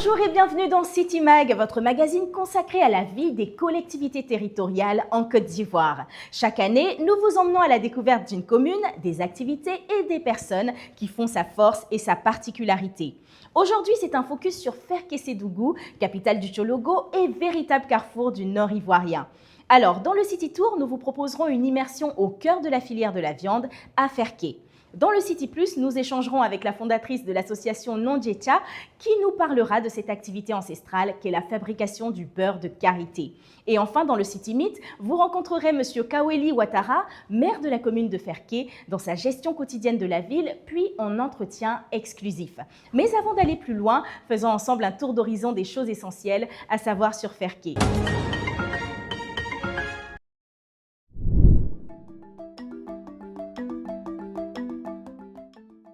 Bonjour et bienvenue dans City Mag, votre magazine consacré à la vie des collectivités territoriales en Côte d'Ivoire. Chaque année, nous vous emmenons à la découverte d'une commune, des activités et des personnes qui font sa force et sa particularité. Aujourd'hui, c'est un focus sur Ferkessédougou, capitale du Tchologo et véritable carrefour du Nord ivoirien. Alors, dans le City Tour, nous vous proposerons une immersion au cœur de la filière de la viande à Ferké. Dans le City Plus, nous échangerons avec la fondatrice de l'association Nondjecha qui nous parlera de cette activité ancestrale qu'est la fabrication du beurre de karité. Et enfin, dans le City Meet, vous rencontrerez M. Kaweli Ouattara, maire de la commune de Ferké, dans sa gestion quotidienne de la ville, puis en entretien exclusif. Mais avant d'aller plus loin, faisons ensemble un tour d'horizon des choses essentielles à savoir sur Ferké.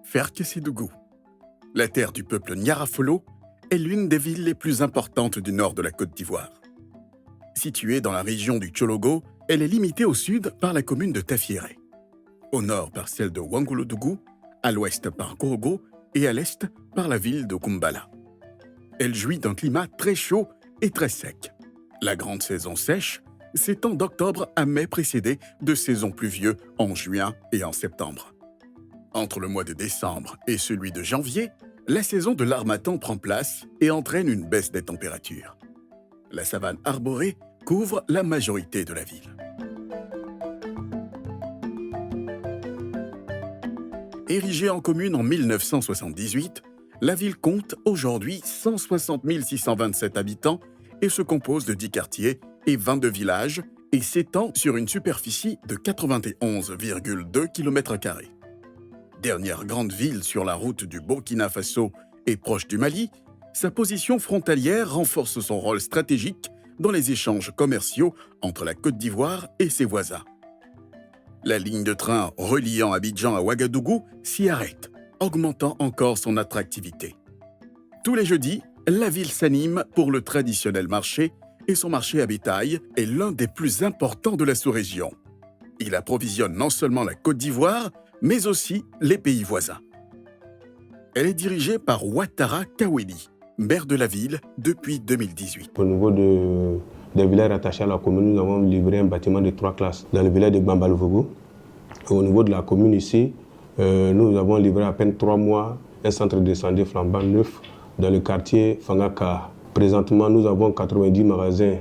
Ferkessédougou, la terre du peuple Nyarafolo, est l'une des villes les plus importantes du nord de la Côte d'Ivoire. Située dans la région du Tchologo, elle est limitée au sud par la commune de Tafiéré, au nord par celle de Ouangoulodougou, à l'ouest par Korogo et à l'est par la ville de Kumbala. Elle jouit d'un climat très chaud et très sec. La grande saison sèche s'étend d'octobre à mai précédée de saisons pluvieuses en juin et en septembre. Entre le mois de décembre et celui de janvier, la saison de l'harmattan prend place et entraîne une baisse des températures. La savane arborée couvre la majorité de la ville. Érigée en commune en 1978, la ville compte aujourd'hui 160 627 habitants et se compose de 10 quartiers et 22 villages et s'étend sur une superficie de 91,2 km². Dernière grande ville sur la route du Burkina Faso et proche du Mali, sa position frontalière renforce son rôle stratégique dans les échanges commerciaux entre la Côte d'Ivoire et ses voisins. La ligne de train reliant Abidjan à Ouagadougou s'y arrête, augmentant encore son attractivité. Tous les jeudis, la ville s'anime pour le traditionnel marché et son marché à bétail est l'un des plus importants de la sous-région. Il approvisionne non seulement la Côte d'Ivoire, mais aussi les pays voisins. Elle est dirigée par Ouattara Kaweli, maire de la ville depuis 2018. Au niveau des villages rattachés à la commune, nous avons livré un bâtiment de 3 classes dans le village de Bambalvogo. Au niveau de la commune ici, nous avons livré à peine 3 mois un centre de santé flambant neuf dans le quartier Fangaka. Présentement, nous avons 90 magasins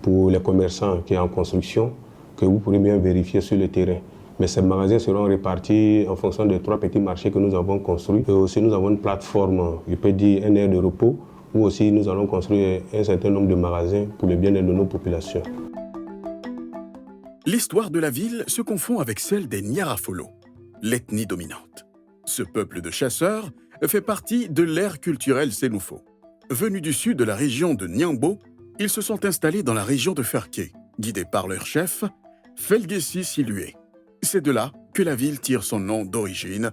pour les commerçants qui sont en construction, que vous pourrez bien vérifier sur le terrain. Mais ces magasins seront répartis en fonction des 3 petits marchés que nous avons construits. Et aussi, nous avons une plateforme, je peux dire un aire de repos, où aussi nous allons construire un certain nombre de magasins pour le bien-être de nos populations. L'histoire de la ville se confond avec celle des Nyarafolo, l'ethnie dominante. Ce peuple de chasseurs fait partie de l'ère culturelle sénoufo. Venus du sud de la région de Niambo, ils se sont installés dans la région de Ferké, guidés par leur chef, Felgessi Silué. C'est de là que la ville tire son nom d'origine,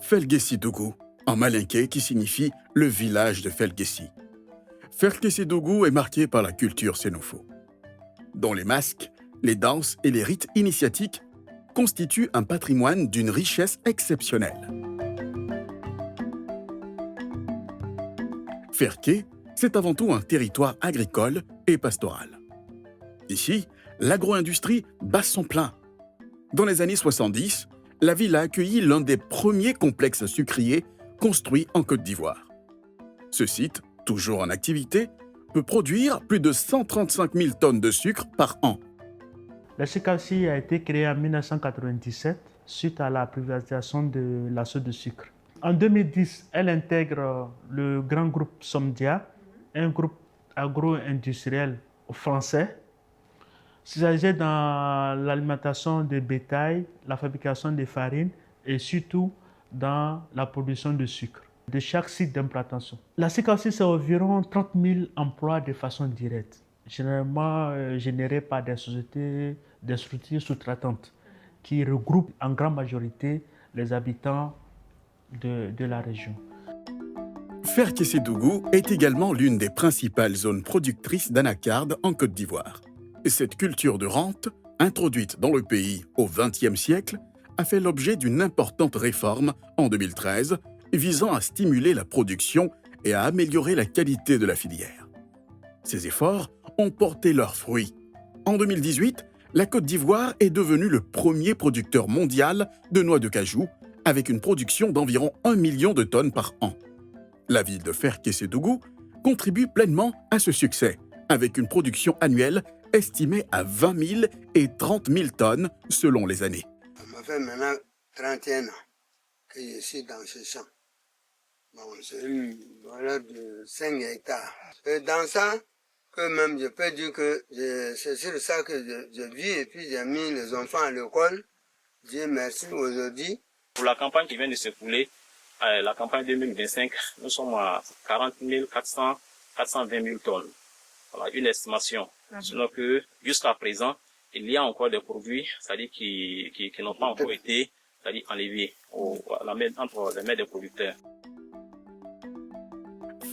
Ferkessédougou, en malinké qui signifie le village de Felgessi. Ferkessédougou est marqué par la culture sénoufo, dont les masques, les danses et les rites initiatiques constituent un patrimoine d'une richesse exceptionnelle. Ferké, c'est avant tout un territoire agricole et pastoral. Ici, l'agro-industrie bat son plein. Dans les années 70, la ville a accueilli l'un des premiers complexes sucriers construits en Côte d'Ivoire. Ce site, toujours en activité, peut produire plus de 135 000 tonnes de sucre par an. La CKC a été créée en 1997 suite à la privatisation de l'assaut de sucre. En 2010, elle intègre le grand groupe Somdia, un groupe agro-industriel français, spécialisé dans l'alimentation de bétail, la fabrication de farines et surtout dans la production de sucre de chaque site d'implantation. La CKC, c'est environ 30 000 emplois de façon directe, généralement générés par des sociétés, des structures sous-traitantes qui regroupent en grande majorité les habitants de la région. Ferkessédougou est également l'une des principales zones productrices d'anacarde en Côte d'Ivoire. Cette culture de rente, introduite dans le pays au XXe siècle, a fait l'objet d'une importante réforme en 2013 visant à stimuler la production et à améliorer la qualité de la filière. Ces efforts ont porté leurs fruits. En 2018, la Côte d'Ivoire est devenue le premier producteur mondial de noix de cajou, avec une production d'environ 1 million de tonnes par an. La ville de Ferké-Sédougou contribue pleinement à ce succès, avec une production annuelle estimée à 20 000 et 30 000 tonnes selon les années. Ça fait maintenant 31 ans que je suis dans ce champ. Bon, c'est une valeur de 5 hectares. Et dans ça, que même je peux dire que c'est sur ça que je vis et puis j'ai mis les enfants à l'école. Dieu merci aujourd'hui. Pour la campagne qui vient de s'écouler, la campagne 2025, nous sommes à 40 420 000 tonnes. Voilà, une estimation. Sinon que jusqu'à présent, il y a encore des produits, c'est-à-dire qui n'ont pas encore été, c'est-à-dire enlevés entre les mains des producteurs.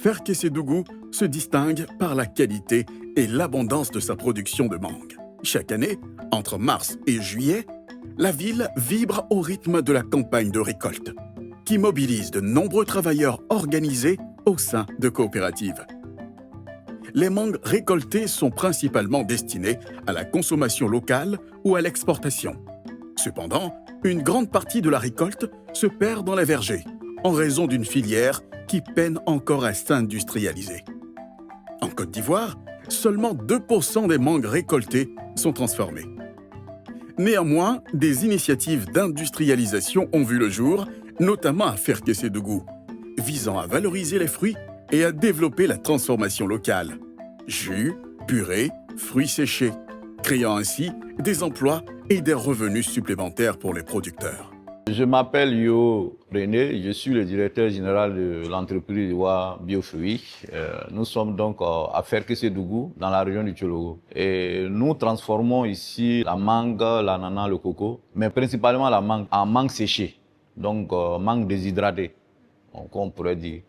Ferké-Sédougou se distingue par la qualité et l'abondance de sa production de mangue. Chaque année, entre mars et juillet, la ville vibre au rythme de la campagne de récolte, qui mobilise de nombreux travailleurs organisés au sein de coopératives. Les mangues récoltées sont principalement destinées à la consommation locale ou à l'exportation. Cependant, une grande partie de la récolte se perd dans les vergers, en raison d'une filière qui peine encore à s'industrialiser. En Côte d'Ivoire, seulement 2% des mangues récoltées sont transformées. Néanmoins, des initiatives d'industrialisation ont vu le jour, notamment à Ferké-Sédougou, visant à valoriser les fruits et à développer la transformation locale. Jus, purée, fruits séchés, créant ainsi des emplois et des revenus supplémentaires pour les producteurs. Je m'appelle Yo René, je suis le directeur général de l'entreprise Ivoire Biofruits. Nous sommes donc à Ferké-Sédougou, dans la région du Tchologo. Et nous transformons ici la mangue, l'ananas, le coco, mais principalement la mangue en mangue séchée, donc mangue déshydratée, donc on pourrait dire.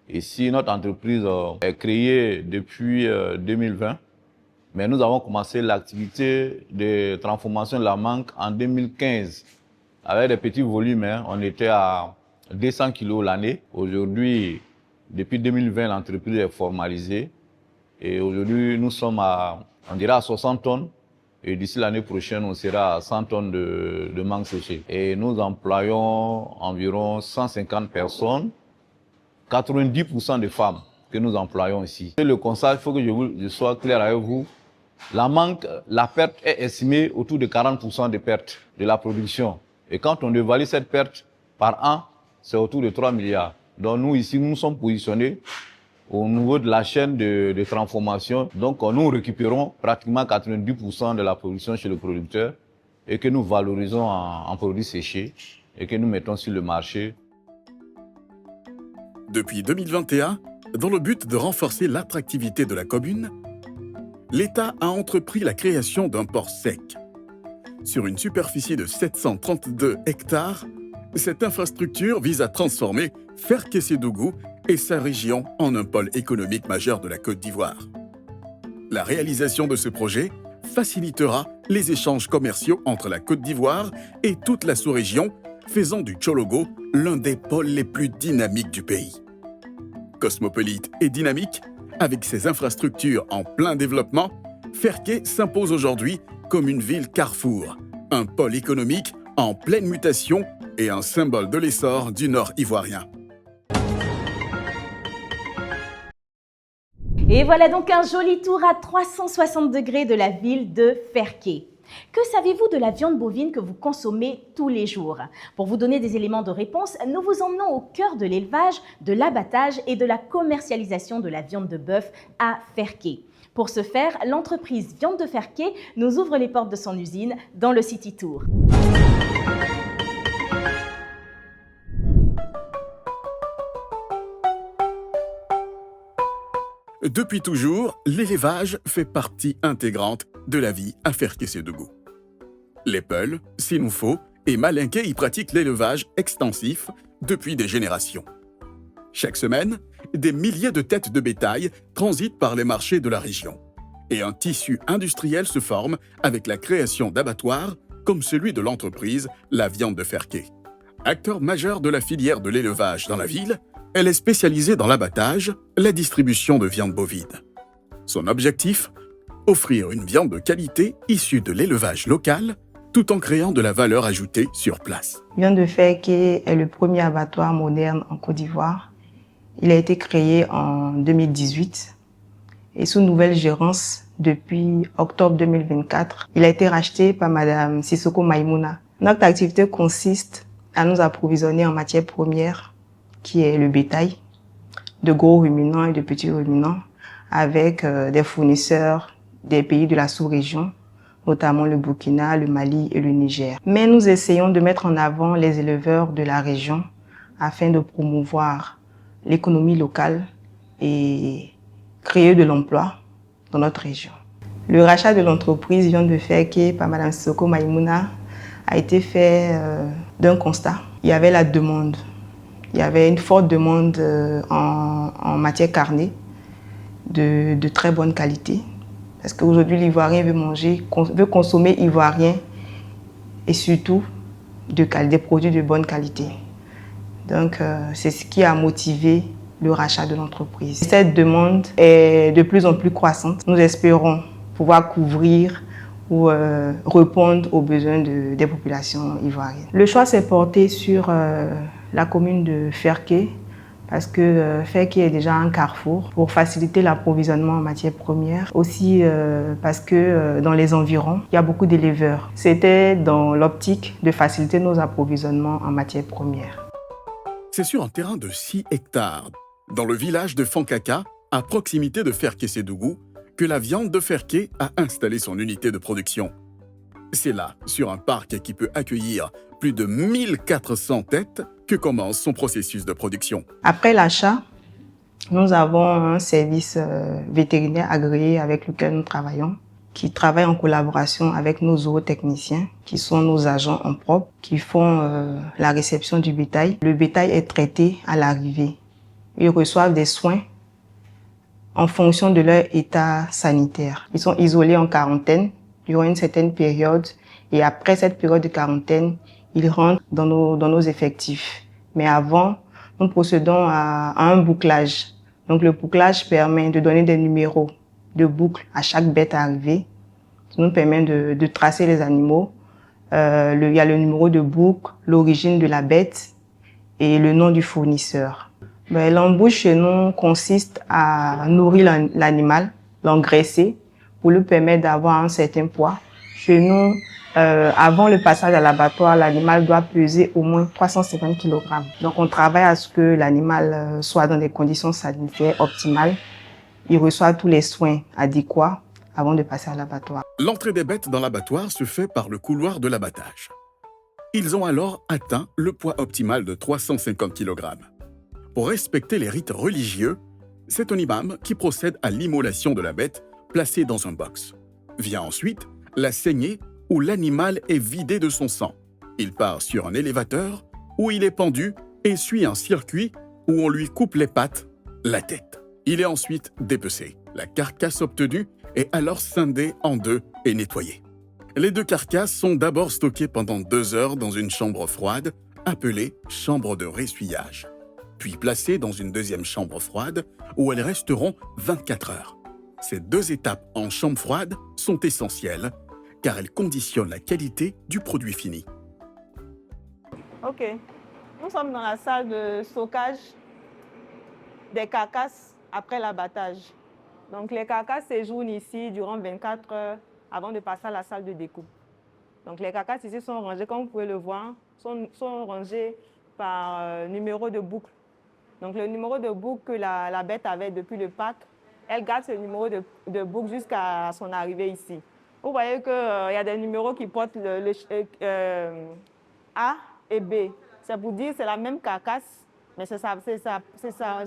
Ici, notre entreprise est créée depuis 2020, mais nous avons commencé l'activité de transformation de la mangue en 2015. Avec des petits volumes, on était à 200 kilos l'année. Aujourd'hui, depuis 2020, l'entreprise est formalisée. Et aujourd'hui, nous sommes on dirait à 60 tonnes. Et d'ici l'année prochaine, on sera à 100 tonnes de mangue séchée. Et nous employons environ 150 personnes, 90% de femmes que nous employons ici. Et le constat, il faut que je sois clair avec vous. La mangue, la perte est estimée autour de 40% de perte de la production. Et quand on évalue cette perte par an, c'est autour de 3 milliards. Donc nous, ici, nous sommes positionnés au niveau de la chaîne de transformation. Donc nous récupérons pratiquement 90% de la production chez le producteur et que nous valorisons en produits séchés et que nous mettons sur le marché. Depuis 2021, dans le but de renforcer l'attractivité de la commune, l'État a entrepris la création d'un port sec. Sur une superficie de 732 hectares, cette infrastructure vise à transformer Ferké-Sédougou et sa région en un pôle économique majeur de la Côte d'Ivoire. La réalisation de ce projet facilitera les échanges commerciaux entre la Côte d'Ivoire et toute la sous-région, faisant du Tchologo l'un des pôles les plus dynamiques du pays. Cosmopolite et dynamique, avec ses infrastructures en plein développement, Ferké s'impose aujourd'hui comme une ville carrefour, un pôle économique en pleine mutation et un symbole de l'essor du Nord ivoirien. Et voilà donc un joli tour à 360 degrés de la ville de Ferké. Que savez-vous de la viande bovine que vous consommez tous les jours? Pour vous donner des éléments de réponse, nous vous emmenons au cœur de l'élevage, de l'abattage et de la commercialisation de la viande de bœuf à Ferké. Pour ce faire, l'entreprise Viande de Ferké nous ouvre les portes de son usine dans le City Tour. Depuis toujours, l'élevage fait partie intégrante de la vie à Ferké-Sédougou. Les Peuls, Sinoufo et Malinké y pratiquent l'élevage extensif depuis des générations. Chaque semaine, des milliers de têtes de bétail transitent par les marchés de la région. Et un tissu industriel se forme avec la création d'abattoirs comme celui de l'entreprise La Viande de Ferké. Acteur majeur de la filière de l'élevage dans la ville, Elle est spécialisée dans l'abattage, la distribution de viande bovine. Son objectif ? Offrir une viande de qualité issue de l'élevage local, tout en créant de la valeur ajoutée sur place. Viande de Ferké est le premier abattoir moderne en Côte d'Ivoire. Il a été créé en 2018 et sous nouvelle gérance depuis octobre 2024. Il a été racheté par Madame Sissoko Maïmouna. Notre activité consiste à nous approvisionner en matières premières, qui est le bétail, de gros ruminants et de petits ruminants, avec des fournisseurs des pays de la sous-région, notamment le Burkina, le Mali et le Niger. Mais nous essayons de mettre en avant les éleveurs de la région afin de promouvoir l'économie locale et créer de l'emploi dans notre région. Le rachat de l'entreprise Viande de Ferké par Madame Sissoko Maïmouna a été fait d'un constat. Il y avait la demande. Il y avait une forte demande en matière carnée de très bonne qualité. Parce qu'aujourd'hui, l'Ivoirien veut consommer ivoirien et surtout des produits de bonne qualité. Donc, c'est ce qui a motivé le rachat de l'entreprise. Cette demande est de plus en plus croissante. Nous espérons pouvoir couvrir ou répondre aux besoins des populations ivoiriennes. Le choix s'est porté sur la commune de Ferké, parce que Ferké est déjà un carrefour pour faciliter l'approvisionnement en matières premières. Aussi parce que dans les environs, il y a beaucoup d'éleveurs. C'était dans l'optique de faciliter nos approvisionnements en matières premières. C'est sur un terrain de 6 hectares, dans le village de Fankaka, à proximité de Ferké-Sédougou, que la Viande de Ferké a installé son unité de production. C'est là, sur un parc qui peut accueillir plus de 1400 têtes, que commence son processus de production. Après l'achat, nous avons un service vétérinaire agréé avec lequel nous travaillons, qui travaille en collaboration avec nos zootechniciens, qui sont nos agents en propre, qui font la réception du bétail. Le bétail est traité à l'arrivée. Ils reçoivent des soins en fonction de leur état sanitaire. Ils sont isolés en quarantaine durant une certaine période et après cette période de quarantaine, ils rentrent dans nos effectifs. Mais avant, nous procédons à un bouclage. Donc le bouclage permet de donner des numéros de boucle à chaque bête arrivée. Ça nous permet de tracer les animaux. Il y a le numéro de boucle, l'origine de la bête et le nom du fournisseur. L'embouche chez nous consiste à nourrir l'animal, l'engraisser pour lui permettre d'avoir un certain poids. Chez nous, avant le passage à l'abattoir, l'animal doit peser au moins 350 kg. Donc on travaille à ce que l'animal soit dans des conditions sanitaires optimales. Il reçoit tous les soins adéquats avant de passer à l'abattoir. L'entrée des bêtes dans l'abattoir se fait par le couloir de l'abattage. Ils ont alors atteint le poids optimal de 350 kg. Pour respecter les rites religieux, c'est un imam qui procède à l'immolation de la bête placée dans un box. Vient ensuite la saignée où l'animal est vidé de son sang. Il part sur un élévateur où il est pendu et suit un circuit où on lui coupe les pattes, la tête. Il est ensuite dépecé. La carcasse obtenue est alors scindée en deux et nettoyée. Les deux carcasses sont d'abord stockées pendant 2 heures dans une chambre froide, appelée chambre de ressuyage, puis placées dans une deuxième chambre froide où elles resteront 24 heures. Ces 2 étapes en chambre froide sont essentielles car elles conditionnent la qualité du produit fini. Ok, nous sommes dans la salle de stockage des carcasses après l'abattage. Donc les carcasses séjournent ici durant 24 heures avant de passer à la salle de découpe. Donc les carcasses ici sont rangées, comme vous pouvez le voir, sont rangées par numéro de boucle. Donc le numéro de boucle que la bête avait depuis le pack, elle garde ce numéro de boucle jusqu'à son arrivée ici. Vous voyez qu'il y a des numéros qui portent le A et B. C'est pour dire que c'est la même carcasse, mais c'est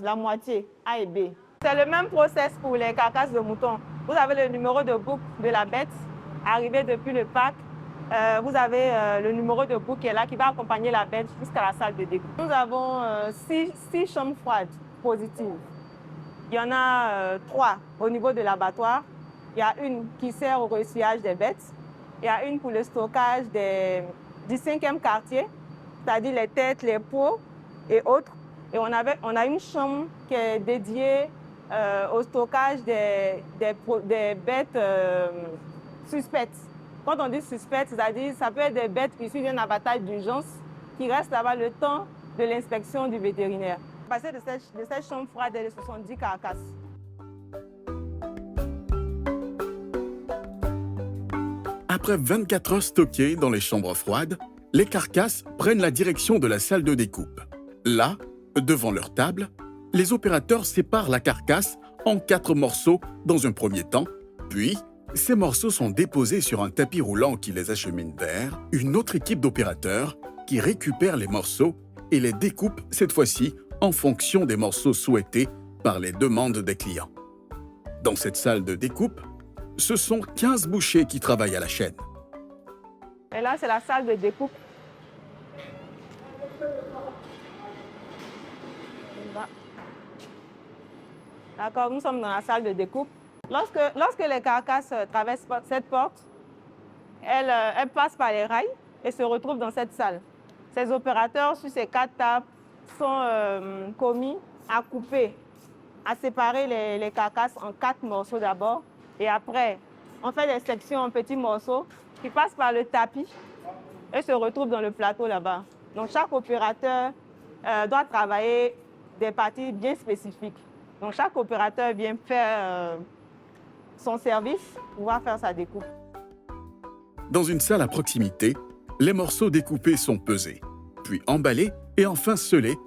la moitié, A et B. C'est le même process pour les carcasses de moutons. Vous avez le numéro de boucle de la bête arrivé depuis le pack. Vous avez le numéro de boucle qui est là, qui va accompagner la bête jusqu'à la salle de découpe. Nous avons 6 chambres froides positives. Il y en a 3 au niveau de l'abattoir. Il y a une qui sert au ressuyage des bêtes. Il y a une pour le stockage du 5e quartier, c'est-à-dire les têtes, les peaux et autres. Et on a une chambre qui est dédiée au stockage des bêtes suspectes. Quand on dit suspectes, c'est-à-dire ça peut être des bêtes issues d'un abattage d'urgence qui restent là-bas le temps de l'inspection du vétérinaire. Passer de cette chambre froide, il y a 70 carcasses. Après 24 heures stockées dans les chambres froides, les carcasses prennent la direction de la salle de découpe. Là, devant leur table, les opérateurs séparent la carcasse en 4 morceaux dans un premier temps, puis ces morceaux sont déposés sur un tapis roulant qui les achemine vers une autre équipe d'opérateurs qui récupère les morceaux et les découpe cette fois-ci en fonction des morceaux souhaités par les demandes des clients. Dans cette salle de découpe, ce sont 15 bouchers qui travaillent à la chaîne. Et là, c'est la salle de découpe. D'accord, nous sommes dans la salle de découpe. Lorsque les carcasses traversent cette porte, elles passent par les rails et se retrouvent dans cette salle. Ces opérateurs, sur ces 4 tables, sont commis à couper, à séparer les carcasses en 4 morceaux d'abord. Et après, on fait des sections en petits morceaux qui passent par le tapis et se retrouvent dans le plateau là-bas. Donc chaque opérateur doit travailler des parties bien spécifiques. Donc chaque opérateur vient faire son service pour pouvoir faire sa découpe. Dans une salle à proximité, les morceaux découpés sont pesés, puis emballés et enfin scellés.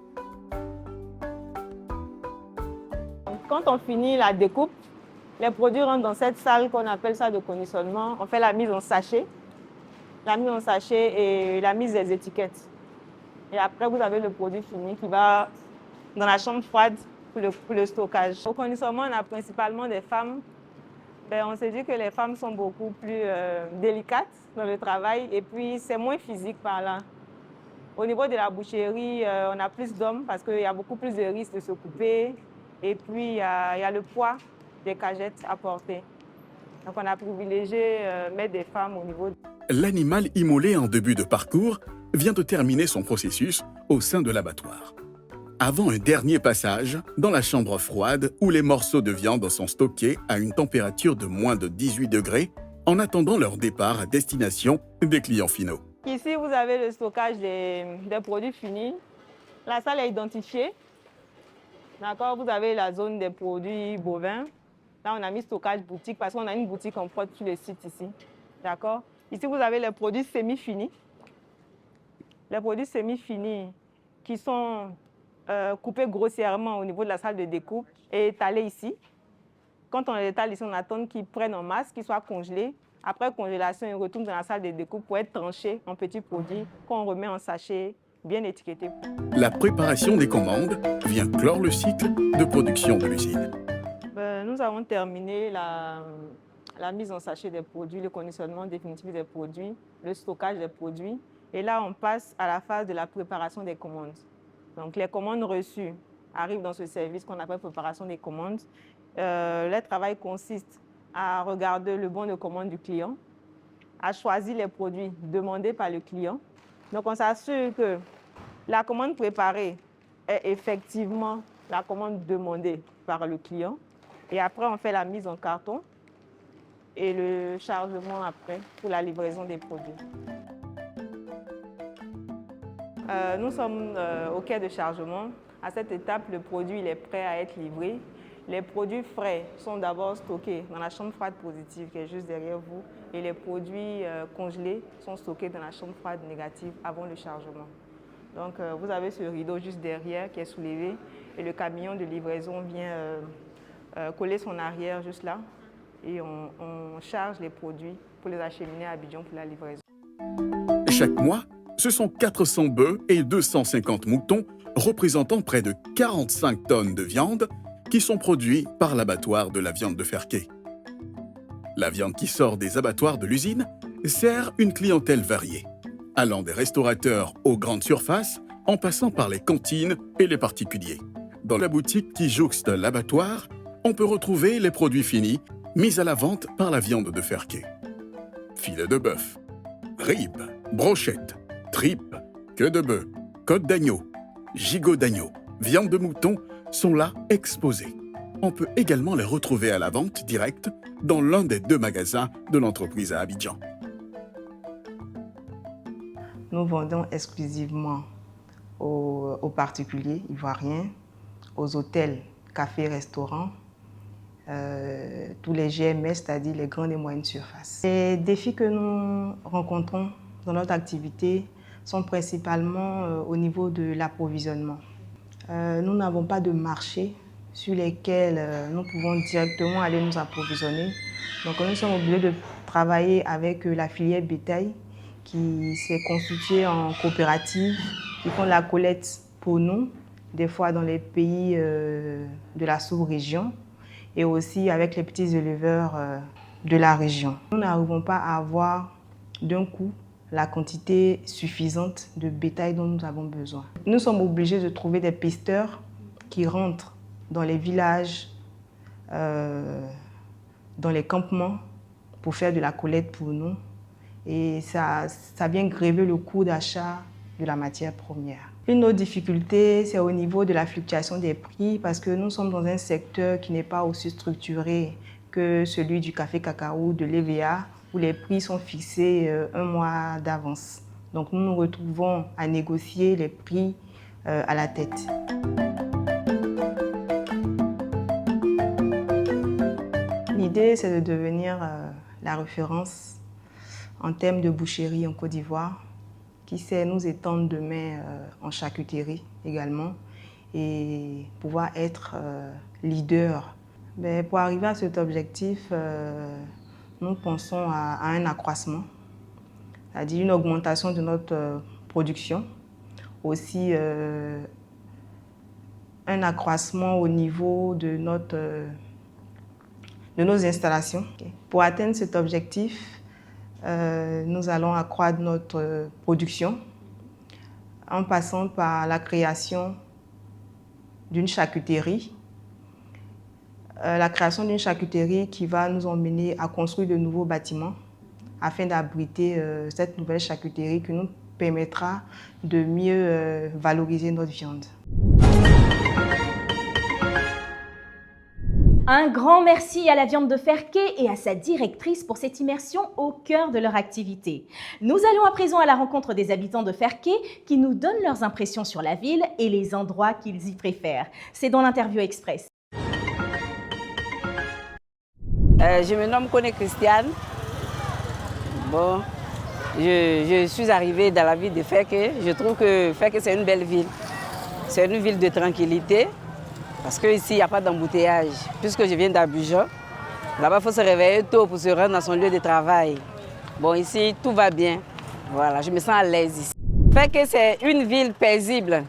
Quand on finit la découpe, les produits rentrent dans cette salle qu'on appelle salle de conditionnement. On fait la mise en sachet, et la mise des étiquettes. Et après, vous avez le produit fini qui va dans la chambre froide pour le stockage. Au conditionnement, on a principalement des femmes. On s'est dit que les femmes sont beaucoup plus délicates dans le travail et puis c'est moins physique par là. Au niveau de la boucherie, on a plus d'hommes parce qu'il y a beaucoup plus de risques de se couper et puis il y a le poids des cagettes à porter. Donc on a privilégié mettre des femmes au niveau. L'animal immolé en début de parcours vient de terminer son processus au sein de l'abattoir. Avant un dernier passage dans la chambre froide où les morceaux de viande sont stockés à une température de moins de 18 degrés en attendant leur départ à destination des clients finaux. Ici, vous avez le stockage des produits finis. La salle est identifiée. D'accord, vous avez la zone des produits bovins. Là, on a mis stockage boutique parce qu'on a une boutique en prod sur le site ici. D'accord. Ici, vous avez les produits semi-finis. Les produits semi-finis qui sont coupés grossièrement au niveau de la salle de découpe et étalés ici. Quand on les étale ici, on attend qu'ils prennent en masse, qu'ils soient congelés. Après congélation, ils retournent dans la salle de découpe pour être tranchés en petits produits qu'on remet en sachet bien étiquetés. La préparation des commandes vient clore le cycle de production de l'usine. Nous avons terminé la mise en sachet des produits, le conditionnement définitif des produits, le stockage des produits. Et là, on passe à la phase de la préparation des commandes. Donc, les commandes reçues arrivent dans ce service qu'on appelle préparation des commandes. Le travail consiste à regarder le bon de commande du client, à choisir les produits demandés par le client. Donc, on s'assure que la commande préparée est effectivement la commande demandée par le client. Et après, on fait la mise en carton et le chargement après pour la livraison des produits. Nous sommes au quai de chargement. À cette étape, le produit il est prêt à être livré. Les produits frais sont d'abord stockés dans la chambre froide positive qui est juste derrière vous et les produits congelés sont stockés dans la chambre froide négative avant le chargement. Donc vous avez ce rideau juste derrière qui est soulevé et le camion de livraison vient coller son arrière juste là et on charge les produits pour les acheminer à Abidjan pour la livraison. Chaque mois, ce sont 400 bœufs et 250 moutons représentant près de 45 tonnes de viande qui sont produits par l'abattoir de la viande de Ferké. La viande qui sort des abattoirs de l'usine sert une clientèle variée, allant des restaurateurs aux grandes surfaces en passant par les cantines et les particuliers. Dans la boutique qui jouxte l'abattoir, on peut retrouver les produits finis mis à la vente par la viande de Ferké. Filet de bœuf, ribs, brochettes, tripes, queue de bœuf, côte d'agneau, gigot d'agneau, viande de mouton sont là exposées. On peut également les retrouver à la vente directe dans l'un des 2 magasins de l'entreprise à Abidjan. Nous vendons exclusivement aux particuliers ivoiriens, aux hôtels, cafés, restaurants, tous les GMS, c'est-à-dire les grandes et moyennes surfaces. Les défis que nous rencontrons dans notre activité sont principalement au niveau de l'approvisionnement. Nous n'avons pas de marché sur lesquels nous pouvons directement aller nous approvisionner. Donc nous sommes obligés de travailler avec la filière bétail qui s'est constituée en coopérative, qui font la collecte pour nous, des fois dans les pays de la sous-région et aussi avec les petits éleveurs de la région. Nous n'arrivons pas à avoir d'un coup la quantité suffisante de bétail dont nous avons besoin. Nous sommes obligés de trouver des pisteurs qui rentrent dans les villages, dans les campements pour faire de la collecte pour nous. Et ça vient gréver le coût d'achat de la matière première. Une autre difficulté, c'est au niveau de la fluctuation des prix parce que nous sommes dans un secteur qui n'est pas aussi structuré que celui du café cacao, de l'EVA, où les prix sont fixés un mois d'avance. Donc nous nous retrouvons à négocier les prix à la tête. L'idée, c'est de devenir la référence en termes de boucherie en Côte d'Ivoire, qui sait nous étendre demain en charcuterie également et pouvoir être leader. Mais pour arriver à cet objectif, nous pensons à un accroissement, c'est-à-dire une augmentation de notre production, aussi un accroissement au niveau de nos installations. Pour atteindre cet objectif, nous allons accroître notre production en passant par la création d'une charcuterie. La création d'une charcuterie qui va nous emmener à construire de nouveaux bâtiments afin d'abriter cette nouvelle charcuterie qui nous permettra de mieux valoriser notre viande. Un grand merci à la viande de Ferké et à sa directrice pour cette immersion au cœur de leur activité. Nous allons à présent à la rencontre des habitants de Ferké qui nous donnent leurs impressions sur la ville et les endroits qu'ils y préfèrent. C'est dans l'interview express. Je me nomme Kone Christiane. Bon, je suis arrivée dans la ville de Ferké. Je trouve que Ferké, c'est une belle ville. C'est une ville de tranquillité. Parce qu'ici, il n'y a pas d'embouteillage. Puisque je viens d'Abidjan, là-bas, il faut se réveiller tôt pour se rendre dans son lieu de travail. Bon, ici, tout va bien. Voilà, je me sens à l'aise ici. Ferké, c'est une ville paisible.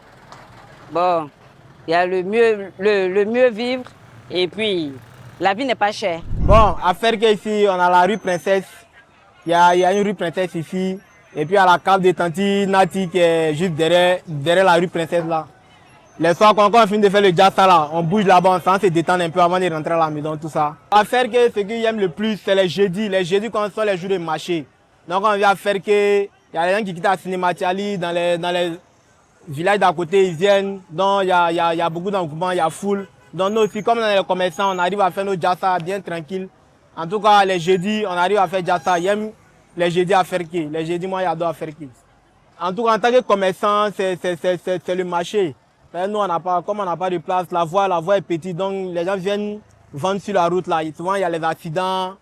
Bon, il y a le mieux vivre et puis la vie n'est pas chère. Bon, à Ferké, ici, on a la rue Princesse. Il y a une rue Princesse ici. Et puis, il y a la cave de Tanti Nati qui est juste derrière la rue Princesse là. Les soirs, quand on finit de faire le jazza là, on bouge là-bas, on se détend un peu avant de rentrer à la maison, tout ça. À Ferké, ce qu'ils aiment le plus, c'est les jeudis. Les jeudis, quand sont les jours de marché. Donc, on vient à Ferké, il y a les gens qui quittent à Cinématiali, dans les villages d'à côté, ils viennent. Donc, il y a beaucoup d'engouement, il y a foule. Donc, nous aussi, comme on est les commerçants, on arrive à faire nos jazza bien tranquille. En tout cas, les jeudis, on arrive à faire jazza. Ils aiment les jeudis à Ferké. Les jeudis, moi, j'adore à Ferké. En tout cas, en tant que commerçant, c'est le marché. Nous, comme on n'a pas de place, la voie est petite, donc les gens viennent vendre sur la route là. Souvent, il y a les accidents.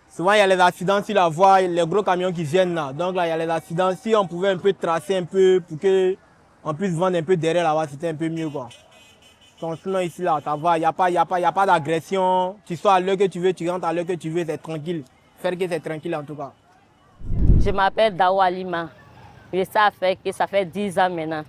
Souvent, il y a les accidents sur la voie, les gros camions qui viennent là. Donc là, il y a les accidents. Si on pouvait un peu tracer un peu pour qu'on puisse vendre un peu derrière là-bas, c'était un peu mieux quoi. Donc sinon ici là, ça va, il n'y a pas d'agression. Tu sors à l'heure que tu veux, tu rentres à l'heure que tu veux, c'est tranquille. Faire que c'est tranquille en tout cas. Je m'appelle Dawa Lima. Je sais faire que ça fait 10 ans maintenant.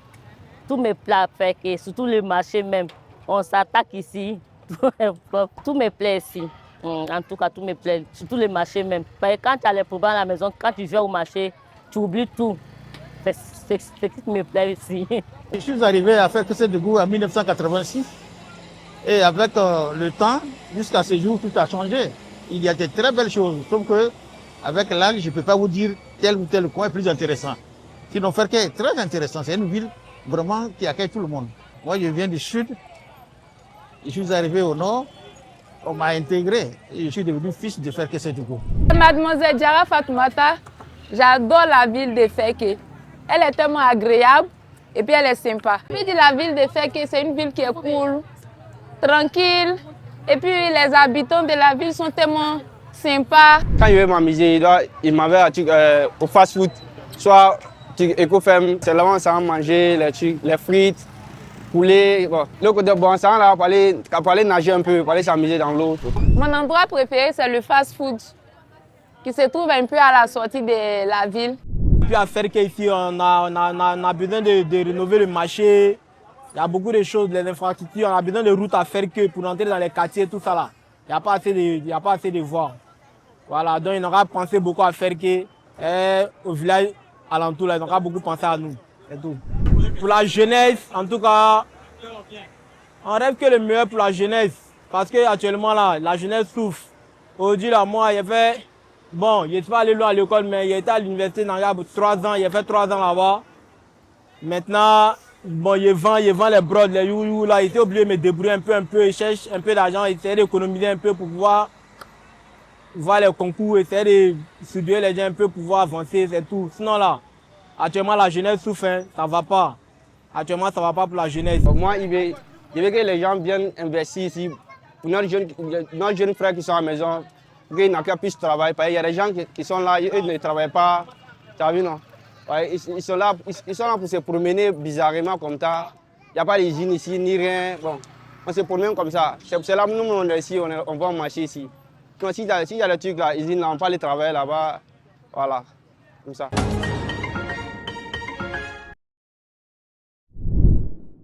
Tous mes plats faits, surtout le marché même, on s'attaque ici, tout me plaît ici. En tout cas, tout me plaît, surtout le marché même. Parce que quand tu as les problèmes à la maison, quand tu viens au marché, tu oublies tout. C'est ce qui me plaît ici. Je suis arrivé à faire ce goût en 1986 et avec le temps, jusqu'à ce jour, tout a changé. Il y a de très belles choses, sauf qu'avec l'âge, je ne peux pas vous dire tel ou tel coin est plus intéressant. Sinon, Ferké est très intéressant, c'est une ville vraiment qui accueille tout le monde. Moi, je viens du sud. Je suis arrivé au nord. On m'a intégré et je suis devenu fils de Fer Kessédougou. Mademoiselle Diarra Fatoumata, j'adore la ville de Feke. Elle est tellement agréable et puis elle est sympa. Je dis la ville de Feke, c'est une ville qui est cool, tranquille. Et puis les habitants de la ville sont tellement sympas. Quand je vais m'amuser, il m'avait au fast-food, soit éco-ferme, c'est là où on s'en manger les frites. Poulet, bon. Le côté bon, ça, on va aller nager un peu, aller s'amuser dans l'eau. Mon endroit préféré, c'est le fast-food, qui se trouve un peu à la sortie de la ville. Puis à faire qu'ici, on a besoin de rénover le marché. Il y a beaucoup de choses, les infrastructures, on a besoin de routes à faire que pour entrer dans les quartiers, tout ça là. Il n'y a pas assez de voies. Voilà, donc il aura pensé beaucoup à faire que au village alentour, là, il aura beaucoup pensé à nous. C'est tout. Pour la jeunesse, en tout cas, on rêve que le meilleur pour la jeunesse. Parce qu'actuellement, là, la jeunesse souffre. Aujourd'hui, là, moi, je ne suis pas allé loin à l'école, mais il était à l'université dans 3 ans. Il a fait 3 ans là-bas. Maintenant, bon, il vend les brodes, les youyou, là. Il était obligé de me débrouiller un peu. Il cherche un peu d'argent, il essaie d'économiser un peu pour pouvoir voir les concours, essayer de studier les gens un peu pour pouvoir avancer, c'est tout. Sinon, là, actuellement, la jeunesse souffre, hein, ça ne va pas. Actuellement, ça ne va pas pour la jeunesse. Moi, je veux que les gens viennent investir ici. Pour nos jeunes frères qui sont à la maison, pour qu'ils n'ont qu'à plus travailler. Il y a des gens qui sont là, eux ne travaillent pas. Tu as vu, non? Ouais, ils sont là pour se promener bizarrement comme ça. Il n'y a pas d'usine ici, ni rien. Bon, on se promène comme ça. C'est là que nous, on est ici, on va marcher ici. S'il y a des trucs là, l'usine, on va aller travailler là-bas. Voilà, comme ça.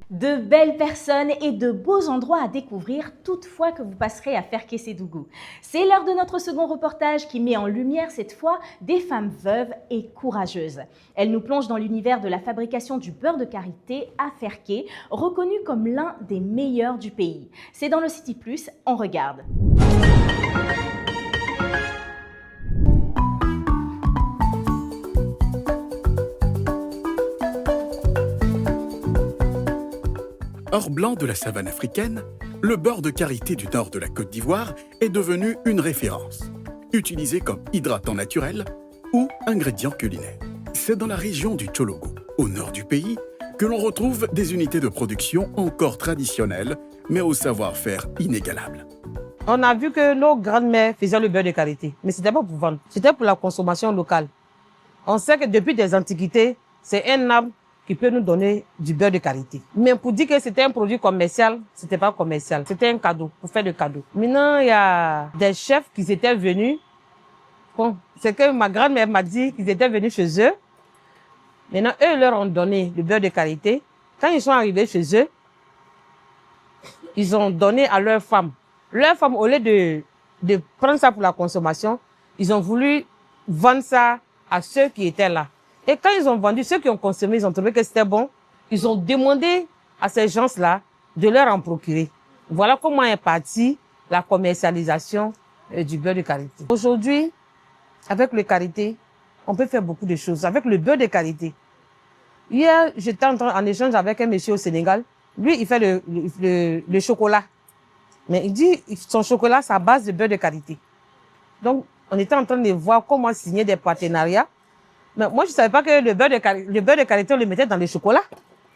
De belles personnes et de beaux endroits à découvrir toutefois que vous passerez à Fer Kessédougou. C'est l'heure de notre second reportage qui met en lumière cette fois des femmes veuves et courageuses. Elles nous plongent dans l'univers de la fabrication du beurre de karité à Ferké, reconnu comme l'un des meilleurs du pays. C'est dans le City Plus, on regarde. Hors blanc de la savane africaine, le beurre de karité du nord de la Côte d'Ivoire est devenu une référence, utilisé comme hydratant naturel ou ingrédient culinaire. C'est dans la région du Tchologo, au nord du pays, que l'on retrouve des unités de production encore traditionnelles, mais au savoir-faire inégalable. On a vu que nos grandes-mères faisaient le beurre de karité, mais ce n'était pas pour vendre, c'était pour la consommation locale. On sait que depuis des antiquités, c'est un arbre qui peut nous donner du beurre de karité. Mais pour dire que c'était un produit commercial, c'était pas commercial. C'était un cadeau, pour faire des cadeaux. Maintenant, il y a des chefs qui étaient venus. Bon, c'est que ma grand-mère m'a dit qu'ils étaient venus chez eux. Maintenant, eux leur ont donné le beurre de karité. Quand ils sont arrivés chez eux, ils ont donné à leurs femmes. Leurs femmes, au lieu de prendre ça pour la consommation, ils ont voulu vendre ça à ceux qui étaient là. Et quand ils ont vendu, ceux qui ont consommé, ils ont trouvé que c'était bon. Ils ont demandé à ces gens-là de leur en procurer. Voilà comment est partie la commercialisation du beurre de karité. Aujourd'hui, avec le karité, on peut faire beaucoup de choses. Avec le beurre de karité. Hier, j'étais en échange avec un monsieur au Sénégal. Lui, il fait le chocolat. Mais il dit son chocolat, c'est à base de beurre de karité. Donc, on était en train de voir comment signer des partenariats. Mais moi, je ne savais pas que le beurre de karité, on le mettait dans le chocolat.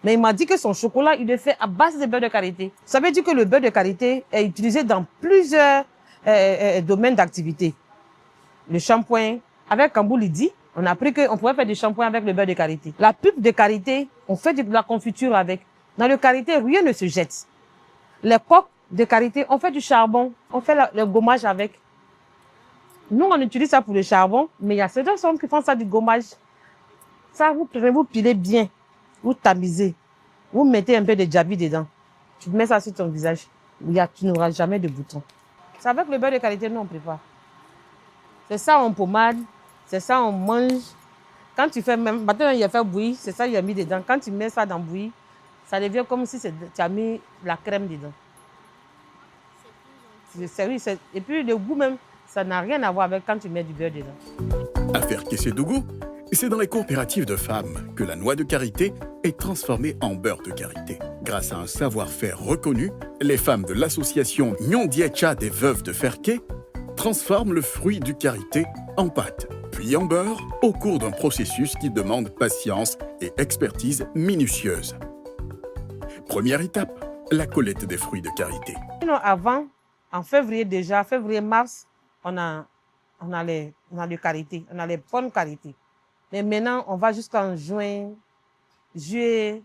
Mais il m'a dit que son chocolat, il est fait à base de beurre de karité. Ça veut dire que le beurre de karité est utilisé dans plusieurs domaines d'activité. Le shampoing, avec Kamboulidi, on a appris qu'on pouvait faire du shampoing avec le beurre de karité. La pulpe de karité, on fait de la confiture avec. Dans le karité, rien ne se jette. Les coques de karité, on fait du charbon, on fait le gommage avec. Nous, on utilise ça pour le charbon, mais il y a certaines hommes qui font ça du gommage. Ça, vous pilez bien, vous tamisez, vous mettez un peu de djabi dedans. Tu mets ça sur ton visage. Tu n'auras jamais de boutons. C'est avec le beurre de karité, nous, on prépare. C'est ça, on pommade, c'est ça, on mange. Quand tu fais même, maintenant, il a fait bouillir, c'est ça, il a mis dedans. Quand tu mets ça dans bouillir, ça devient comme si tu as mis la crème dedans. Et puis, le goût même, ça n'a rien à voir avec quand tu mets du beurre dedans. À Fer Kessédougou, c'est dans les coopératives de femmes que la noix de karité est transformée en beurre de karité. Grâce à un savoir-faire reconnu, les femmes de l'association Nyondiecha des Veuves de Ferké transforment le fruit du karité en pâte, puis en beurre, au cours d'un processus qui demande patience et expertise minutieuse. Première étape, la collecte des fruits de karité. Sinon, avant, en février déjà, février-mars, on a le karité, on a les bonnes karités. Mais maintenant, on va jusqu'en juin, juillet.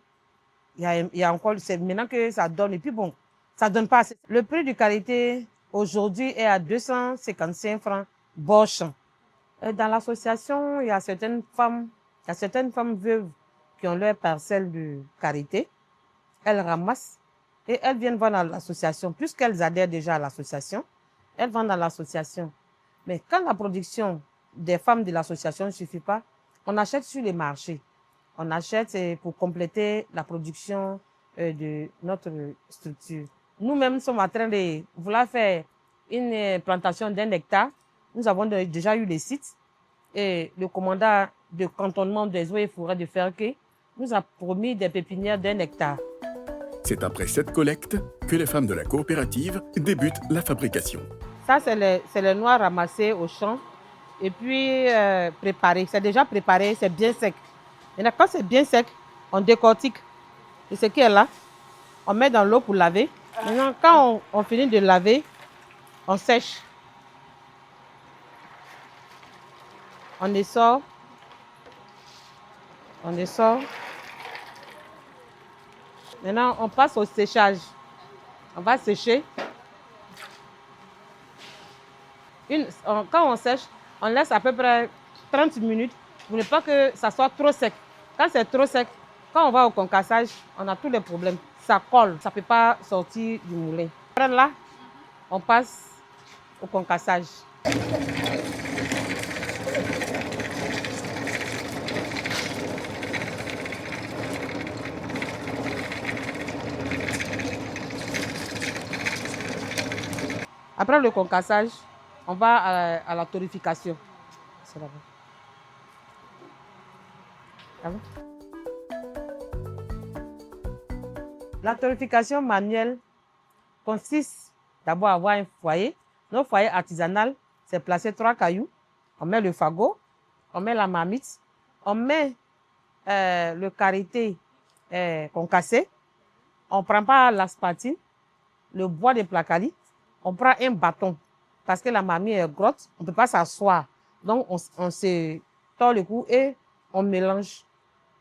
Il y a encore, c'est maintenant que ça donne. Et puis bon, ça ne donne pas assez. Le prix du karité aujourd'hui est à 255 francs Bosch. Dans l'association, il y a certaines femmes veuves qui ont leur parcelle de karité. Elles ramassent et elles viennent vendre à l'association. Puisqu'elles adhèrent déjà à l'association, elles vendent à l'association. Mais quand la production des femmes de l'association ne suffit pas, on achète sur les marchés. On achète pour compléter la production de notre structure. Nous-mêmes sommes en train de vouloir faire une plantation d'1 hectare. Nous avons déjà eu les sites et le commandant de cantonnement des eaux et forêts de Ferké nous a promis des pépinières d'1 hectare. C'est après cette collecte que les femmes de la coopérative débutent la fabrication. Ça, c'est les noix ramassées au champ et puis préparées. C'est déjà préparé, c'est bien sec. Maintenant, quand c'est bien sec, on décortique. Et ce qui est là, on met dans l'eau pour laver. Maintenant, quand on finit de laver, on sèche. On essore. On essore. Maintenant, on passe au séchage. On va sécher. Quand on sèche, on laisse à peu près 30 minutes pour ne pas que ça soit trop sec. Quand c'est trop sec, quand on va au concassage, on a tous les problèmes. Ça colle, ça ne peut pas sortir du moulin. Après là, on passe au concassage. Après le concassage, on va à la torréfication. C'est là-bas. La torréfication manuelle consiste d'abord à avoir un foyer. Notre foyer artisanal, c'est placer 3 cailloux. On met le fagot, on met la marmite, on met le karité concassé. On ne prend pas la spatule, le bois de placali. On prend un bâton parce que la marmite est grosse, on ne peut pas s'asseoir. Donc, on se tord le cou et on mélange.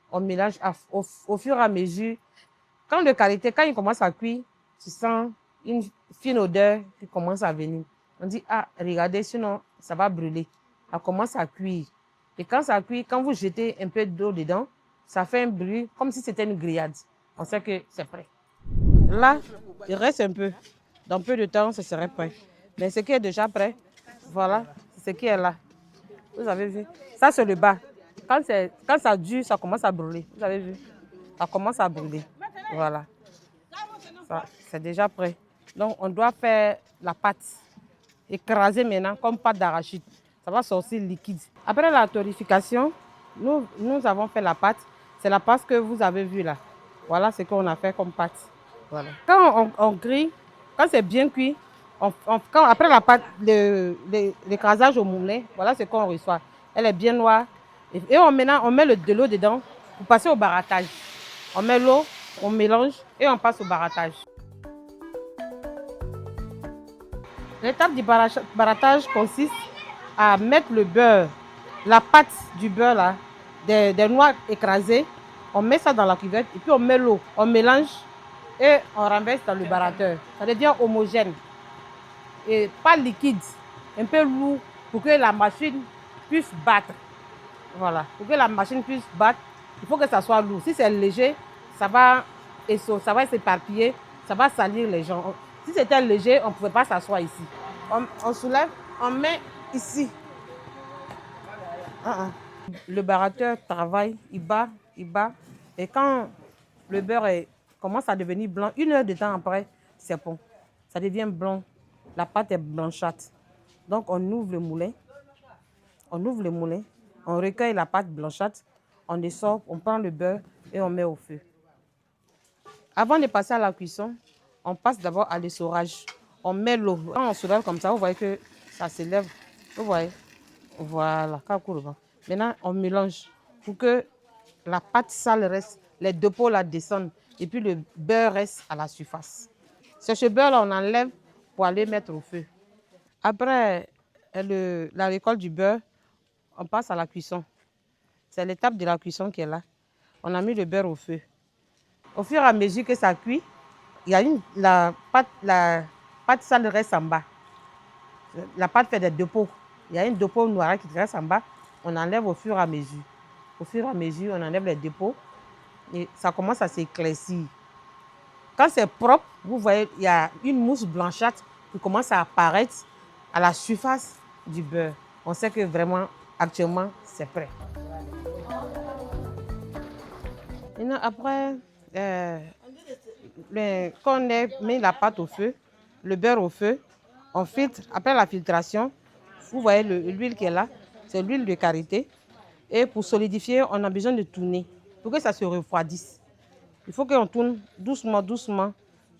On mélange au fur et à mesure. Quand le karité, quand il commence à cuire, tu sens une fine odeur qui commence à venir. On dit, ah, regardez, sinon, ça va brûler. Ça commence à cuire. Et quand ça cuit, quand vous jetez un peu d'eau dedans, ça fait un bruit comme si c'était une grillade. On sait que c'est prêt. Là, il reste un peu. Dans peu de temps, ce serait prêt. Mais ce qui est déjà prêt, voilà, c'est ce qui est là. Vous avez vu? Ça, c'est le bas. Quand ça dure, ça commence à brûler. Vous avez vu? Ça commence à brûler. Voilà. Ça, c'est déjà prêt. Donc, on doit faire la pâte. Écraser maintenant comme pâte d'arachide. Ça va sortir liquide. Après la torréfication, nous avons fait la pâte. C'est la pâte que vous avez vue là. Voilà ce qu'on a fait comme pâte. Voilà. Quand on grille, quand c'est bien cuit, après la pâte, l'écrasage au moulin, voilà ce qu'on reçoit. Elle est bien noire. Et on met de l'eau dedans pour passer au barattage. On met l'eau, on mélange et on passe au barattage. L'étape du barattage consiste à mettre le beurre, la pâte du beurre là, des noix écrasées. On met ça dans la cuvette et puis on met l'eau, on mélange et on renverse dans le barateur. Ça devient homogène et pas liquide, un peu lourd pour que la machine puisse battre. Voilà, pour que la machine puisse battre, il faut que ça soit lourd. Si c'est léger, ça va s'éparpiller, ça va salir les gens. Si c'était léger, on ne pouvait pas s'asseoir ici. On soulève, on met ici. Le barateur travaille, il bat. Et quand le beurre commence à devenir blanc, 1 heure de temps après, c'est bon. Ça devient blanc. La pâte est blanchâtre. Donc, on ouvre le moulin. On recueille la pâte blanchâtre. On dessort, on prend le beurre et on met au feu. Avant de passer à la cuisson, on passe d'abord à l'essorage. On met l'eau. Quand on soulève comme ça, vous voyez que ça s'élève. Vous voyez? Voilà. Maintenant, on mélange pour que la pâte sale reste, les dépôts la descendent et puis le beurre reste à la surface. C'est ce beurre-là, on enlève pour aller mettre au feu. Après la récolte du beurre, on passe à la cuisson. C'est l'étape de la cuisson qui est là. On a mis le beurre au feu. Au fur et à mesure que ça cuit, la pâte sale reste en bas. La pâte fait des dépôts. Il y a une dépôt noir qui reste en bas. On enlève au fur et à mesure. Au fur et à mesure, on enlève les dépôts et ça commence à s'éclaircir. Quand c'est propre, vous voyez, il y a une mousse blanchâtre qui commence à apparaître à la surface du beurre. On sait que vraiment, actuellement, c'est prêt. Et non, après, quand on a mis la pâte au feu, le beurre au feu, on filtre. Après la filtration, vous voyez l'huile qui est là, c'est l'huile de karité. Et pour solidifier, on a besoin de tourner pour que ça se refroidisse. Il faut qu'on tourne doucement, doucement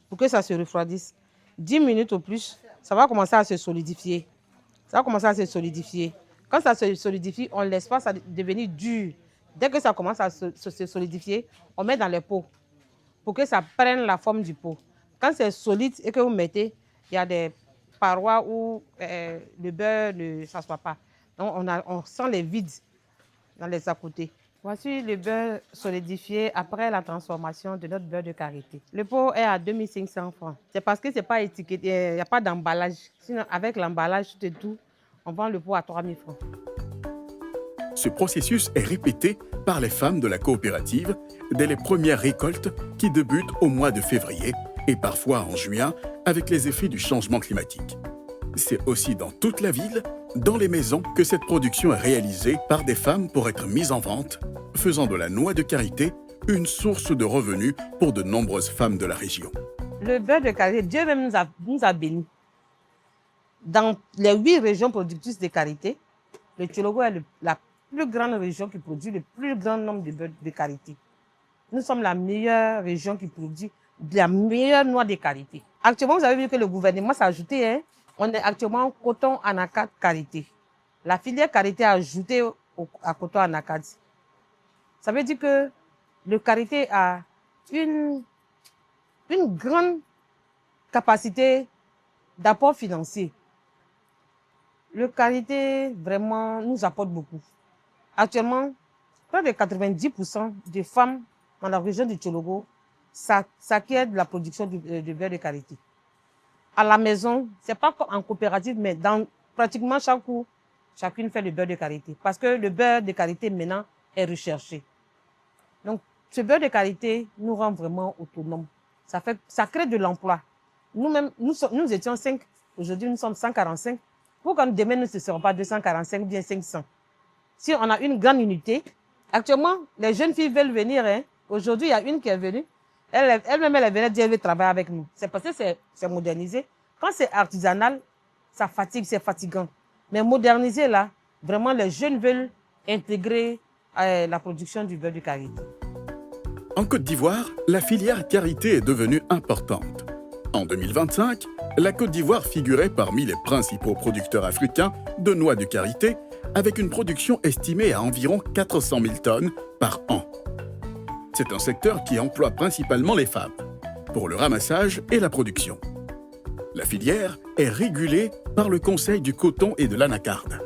pour que ça se refroidisse. 10 minutes au plus, ça va commencer à se solidifier. Ça va commencer à se solidifier. Quand ça se solidifie, on ne laisse pas ça devenir dur. Dès que ça commence à se solidifier, on met dans les pots pour que ça prenne la forme du pot. Quand c'est solide et que vous mettez, il y a des parois où le beurre ne s'assoit pas. Donc on sent les vides dans les à côté. Voici le beurre solidifié après la transformation de notre beurre de karité. Le pot est à 2500 francs. C'est parce que ce n'est pas étiqueté, il n'y a pas d'emballage. Sinon, avec l'emballage, tout, on vend le pot à 3000 francs. Ce processus est répété par les femmes de la coopérative dès les premières récoltes qui débutent au mois de février et parfois en juin avec les effets du changement climatique. C'est aussi dans toute la ville, dans les maisons, que cette production est réalisée par des femmes pour être mise en vente, faisant de la noix de karité une source de revenus pour de nombreuses femmes de la région. Le beurre de karité, Dieu même nous a bénis. Dans les 8 régions productrices de karité, le Tchologo est la plus grande région qui produit le plus grand nombre de beurre de karité. Nous sommes la meilleure région qui produit la meilleure noix de karité. Actuellement, vous avez vu que le gouvernement s'est ajouté, hein? On est actuellement au coton anacarde karité. La filière karité a ajouté à coton anacarde. Ça veut dire que le karité a une grande capacité d'apport financier. Le karité, vraiment, nous apporte beaucoup. Actuellement, près de 90% des femmes dans la région du Tchologo s'acquièrent de la production de beurre de karité. À la maison, ce n'est pas en coopérative, mais dans pratiquement chaque cours, chacune fait le beurre de karité. Parce que le beurre de karité maintenant est recherché. Donc, ce beurre de karité nous rend vraiment autonomes. Ça crée de l'emploi. Nous-mêmes, nous étions 5, aujourd'hui nous sommes 145. Pourquoi demain nous ne serons pas 245 ou bien 500? Si on a une grande unité, actuellement, les jeunes filles veulent venir. Hein. Aujourd'hui, il y a une qui est venue. Elle-même, elle est venue dire qu'elle veut travailler avec nous. C'est parce que c'est modernisé. Quand c'est artisanal, ça fatigue, c'est fatigant. Mais modernisé, là, vraiment, les jeunes veulent intégrer la production du beurre de karité. En Côte d'Ivoire, la filière karité est devenue importante. En 2025, la Côte d'Ivoire figurait parmi les principaux producteurs africains de noix de karité, avec une production estimée à environ 400 000 tonnes par an. C'est un secteur qui emploie principalement les femmes, pour le ramassage et la production. La filière est régulée par le Conseil du coton et de l'anacarde.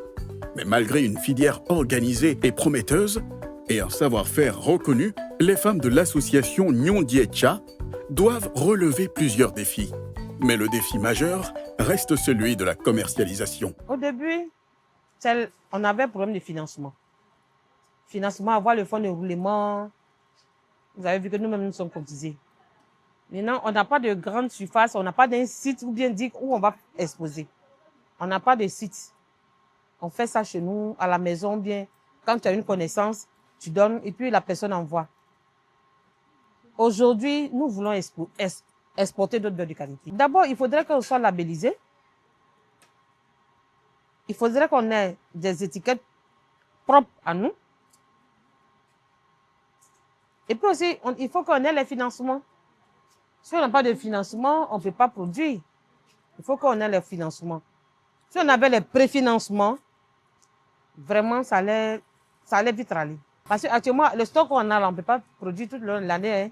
Mais malgré une filière organisée et prometteuse, et un savoir-faire reconnu, les femmes de l'association Nyondiecha doivent relever plusieurs défis. Mais le défi majeur reste celui de la commercialisation. Au début, on avait un problème de financement. Financement, avoir le fonds de roulement. Vous avez vu que nous-mêmes, nous sommes cotisés. Maintenant, on n'a pas de grande surface, on n'a pas d'un site ou bien dit où on va exposer. On n'a pas de site. On fait ça chez nous, à la maison, bien. Quand tu as une connaissance, tu donnes et puis la personne envoie. Aujourd'hui, nous voulons exporter d'autres beurres de qualité. D'abord, il faudrait qu'on soit labellisé. Il faudrait qu'on ait des étiquettes propres à nous. Et puis aussi, il faut qu'on ait les financements. Si on n'a pas de financement, on ne peut pas produire. Il faut qu'on ait le financement. Si on avait les préfinancements, vraiment, ça allait vite aller. Parce qu'actuellement, le stock qu'on a là, on ne peut pas produire toute l'année. Hein.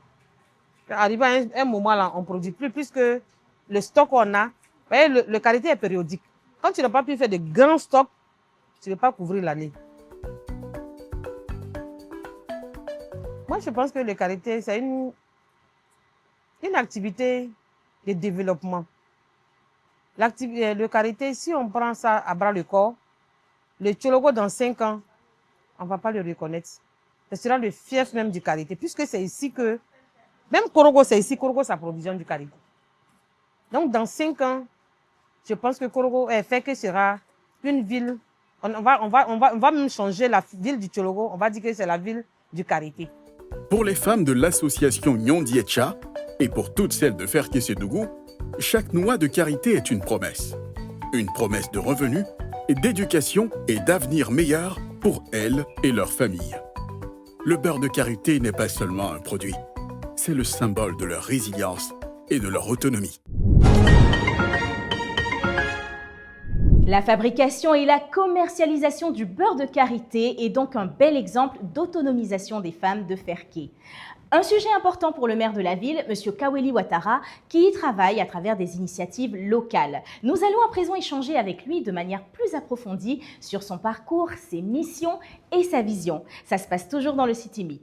Arrivé à un moment là, on ne produit plus, puisque le stock qu'on a, vous voyez, le karité est périodique. Quand tu n'as pas pu faire de grands stocks, tu ne peux pas couvrir l'année. Moi, je pense que le karité, c'est une activité de développement. Le karité, si on prend ça à bras le corps, le Tchologo dans 5 ans, on ne va pas le reconnaître. Ce sera le fief même du karité, puisque c'est ici que, même Korogo, c'est ici, Korogo, ça provisionne du karité. Donc, dans 5 ans, je pense que Korogo fait que sera une ville. On va même changer la ville du Tchologo, on va dire que c'est la ville du karité. Pour les femmes de l'association Nyondiecha et pour toutes celles de Ferkessédougou, chaque noix de karité est une promesse. Une promesse de revenus, et d'éducation et d'avenir meilleur pour elles et leur famille. Le beurre de karité n'est pas seulement un produit, c'est le symbole de leur résilience et de leur autonomie. La fabrication et la commercialisation du beurre de karité est donc un bel exemple d'autonomisation des femmes de Ferké. Un sujet important pour le maire de la ville, M. Kaweli Ouattara, qui y travaille à travers des initiatives locales. Nous allons à présent échanger avec lui de manière plus approfondie sur son parcours, ses missions et sa vision. Ça se passe toujours dans le City Meet.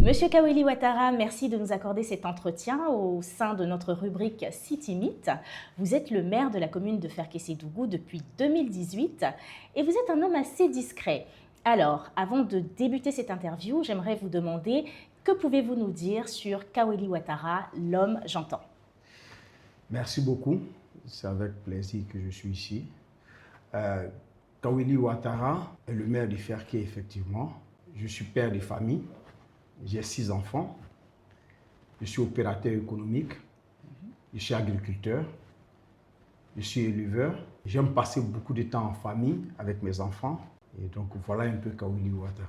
Monsieur Kaweli Ouattara, merci de nous accorder cet entretien au sein de notre rubrique City Meet. Vous êtes le maire de la commune de Ferkessédougou depuis 2018 et vous êtes un homme assez discret. Alors, avant de débuter cette interview, j'aimerais vous demander que pouvez-vous nous dire sur Kaweli Ouattara, l'homme j'entends. Merci beaucoup, c'est avec plaisir que je suis ici. Kaweli Ouattara est le maire de Ferké, effectivement. Je suis père de famille, j'ai 6 enfants, je suis opérateur économique, je suis agriculteur, je suis éleveur. J'aime passer beaucoup de temps en famille avec mes enfants. Et donc voilà un peu Kaweli Ouattara.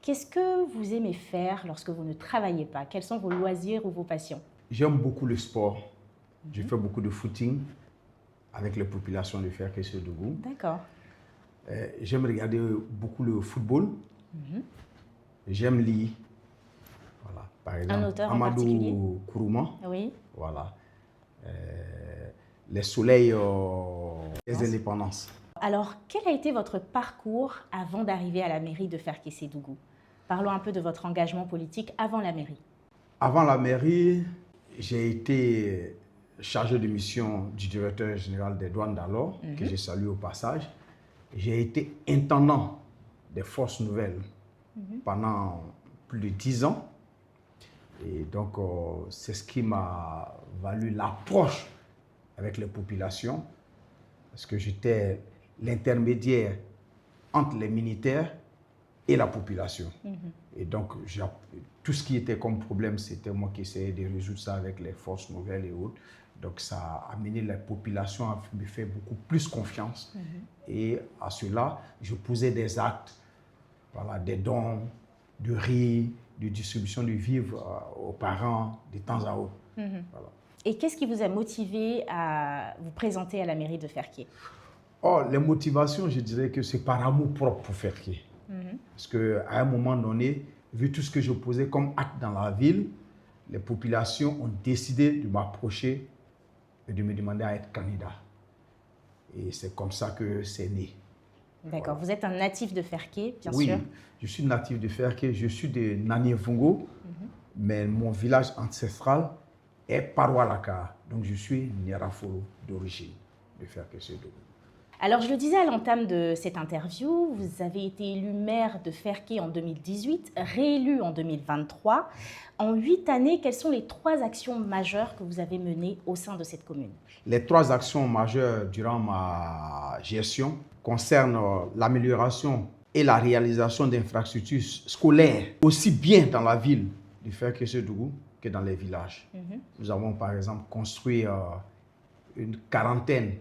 Qu'est-ce que vous aimez faire lorsque vous ne travaillez pas? Quels sont vos loisirs ou vos passions? J'aime beaucoup le sport. Je fais beaucoup de footing avec les populations de Ferkessédougou. D'accord. J'aime regarder beaucoup le football. J'aime lire. Voilà. Par exemple, un auteur Amadou en particulier? Kourouma. Oui. Voilà. Les soleils des indépendances. Alors, quel a été votre parcours avant d'arriver à la mairie de Ferkessédougou? Parlons un peu de votre engagement politique avant la mairie. Avant la mairie, j'ai été chargé de mission du directeur général des douanes d'alors, que je salue au passage. J'ai été intendant des forces nouvelles pendant plus de 10 ans. Et donc, c'est ce qui m'a valu l'approche avec les populations, parce que j'étais l'intermédiaire entre les militaires et la population. Et donc, tout ce qui était comme problème, c'était moi qui essayais de résoudre ça avec les forces nouvelles et autres. Donc, ça a amené la population à me faire beaucoup plus confiance. Et à cela, je posais des actes, voilà, des dons, de riz, de distribution de vivres aux parents de temps à autre. Voilà. Et qu'est-ce qui vous a motivé à vous présenter à la mairie de Ferké? Oh, les motivations, je dirais que c'est par amour propre pour Ferké. Parce qu'à un moment donné, vu tout ce que je posais comme acte dans la ville, les populations ont décidé de m'approcher et de me demander à être candidat. Et c'est comme ça que c'est né. D'accord. Voilà. Vous êtes un natif de Ferké, bien sûr? Oui, je suis natif de Ferké. Je suis de Nanievungo, mais mon village ancestral est Paroualaka. Donc je suis Nyarafolo d'origine de Ferkessédougou. Alors, je le disais à l'entame de cette interview, vous avez été élu maire de Ferké en 2018, réélu en 2023. En 8 années, quelles sont les 3 actions majeures que vous avez menées au sein de cette commune? Les 3 actions majeures durant ma gestion concernent l'amélioration et la réalisation d'infrastructures scolaires, aussi bien dans la ville de Ferkessédougou que dans les villages. Nous avons par exemple construit une quarantaine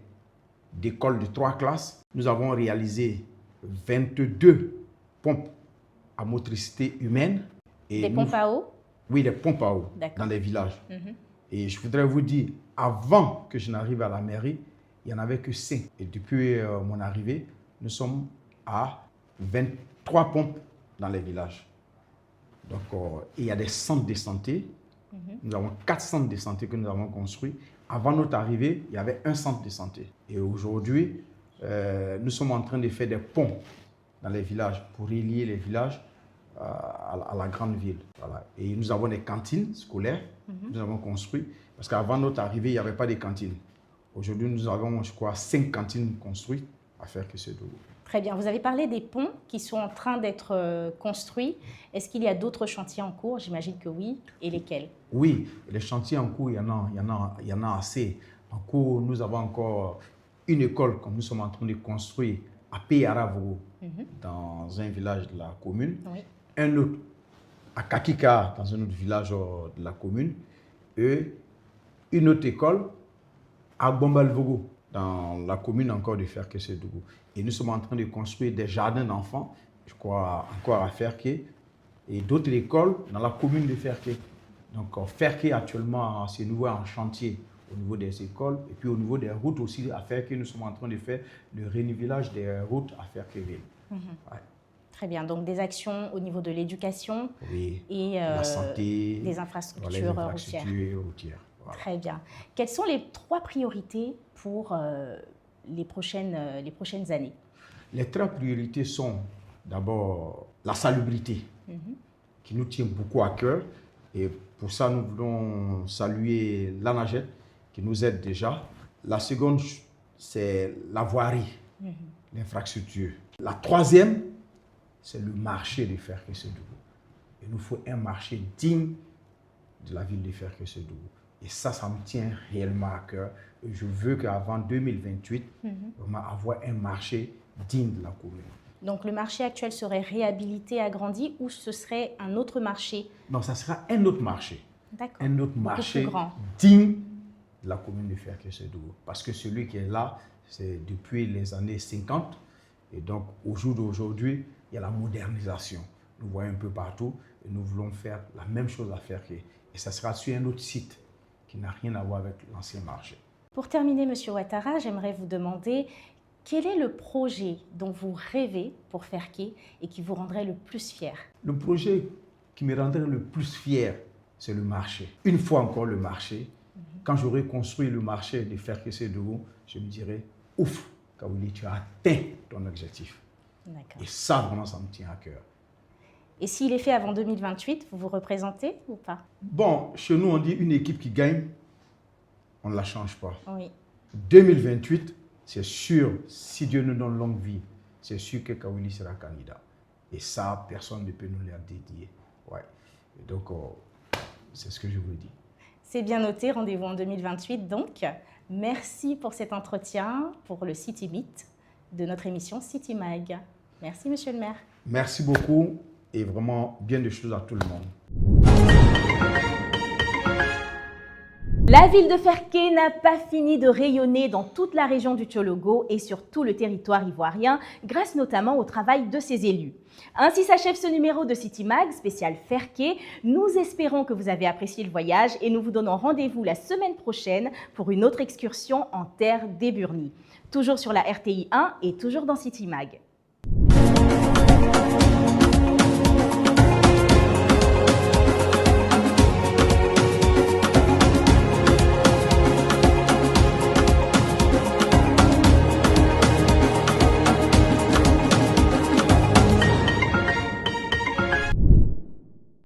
d'écoles de 3 classes. Nous avons réalisé 22 pompes à motricité humaine Et des pompes à eau? Oui, des pompes à eau dans les villages. Et je voudrais vous dire, avant que je n'arrive à la mairie, il n'y en avait que 5. Et depuis mon arrivée, nous sommes à 23 pompes dans les villages. Donc, il y a des centres de santé. Nous avons 4 centres de santé que nous avons construits. Avant notre arrivée, il y avait un centre de santé. Et aujourd'hui, nous sommes en train de faire des ponts dans les villages pour relier les villages à la grande ville. Voilà. Et nous avons des cantines scolaires que nous avons construites. Parce qu'avant notre arrivée, il n'y avait pas de cantines. Aujourd'hui, nous avons, je crois, 5 cantines construites à faire que ce doux. Très bien. Vous avez parlé des ponts qui sont en train d'être construits. Est-ce qu'il y a d'autres chantiers en cours? J'imagine que oui. Et lesquels? Oui, les chantiers en cours, il y en a assez. En cours, nous avons encore une école que nous sommes en train de construire à Péaravogo, dans un village de la commune. Oui. Un autre à Kakika, dans un autre village de la commune. Et une autre école à Bombalvogo, dans la commune encore de Ferke-Sédougou. Et nous sommes en train de construire des jardins d'enfants, je crois, encore à Ferke, et d'autres écoles dans la commune de Ferke. Donc Ferke actuellement, c'est nouveau en chantier au niveau des écoles, et puis au niveau des routes aussi à Ferke, nous sommes en train de faire le renivellage des routes à Ferkeville. Ouais. Très bien, donc des actions au niveau de l'éducation et la santé, des infrastructures routières. Voilà. Très bien. Quelles sont les 3 priorités pour les prochaines années? Les 3 priorités sont d'abord la salubrité, qui nous tient beaucoup à cœur. Et pour ça, nous voulons saluer l'ANAGED, qui nous aide déjà. La seconde, c'est la voirie, l'infrastructure. La 3e, c'est le marché de Ferke-Sédougou. Il nous faut un marché digne de la ville de Ferke-Sédougou. Et ça me tient réellement à cœur. Et je veux qu'avant 2028, vraiment avoir un marché digne de la commune. Donc le marché actuel serait réhabilité, agrandi, ou ce serait un autre marché? Non, ça sera un autre marché. D'accord. Un autre marché digne de la commune de Ferke-Sédougou. Parce que celui qui est là, c'est depuis les années 50. Et donc, au jour d'aujourd'hui, il y a la modernisation. Nous voyons un peu partout et nous voulons faire la même chose à Ferke. Et ça sera sur un autre site qui n'a rien à voir avec l'ancien marché. Pour terminer, M. Ouattara, j'aimerais vous demander quel est le projet dont vous rêvez pour Ferke et qui vous rendrait le plus fier? Le projet qui me rendrait le plus fier, c'est le marché. Une fois encore le marché, quand j'aurai construit le marché de Ferke-Sédougou, je me dirai, ouf, Kaouli, tu as atteint ton objectif. Et ça, vraiment, ça me tient à cœur. Et s'il est fait avant 2028, vous vous représentez ou pas? Bon, chez nous, on dit une équipe qui gagne, on ne la change pas. Oui. 2028, c'est sûr, si Dieu nous donne longue vie, c'est sûr que Kaouli sera candidat. Et ça, personne ne peut nous le dédier. Ouais. Et donc, c'est ce que je vous dis. C'est bien noté, rendez-vous en 2028 donc. Merci pour cet entretien, pour le City Meet de notre émission City Mag. Merci, monsieur le maire. Merci beaucoup et vraiment bien de choses à tout le monde. La ville de Ferke n'a pas fini de rayonner dans toute la région du Tchologo et sur tout le territoire ivoirien, grâce notamment au travail de ses élus. Ainsi s'achève ce numéro de City Mag spécial Ferke. Nous espérons que vous avez apprécié le voyage et nous vous donnons rendez-vous la semaine prochaine pour une autre excursion en terre d'Eburni. Toujours sur la RTI 1 et toujours dans City Mag.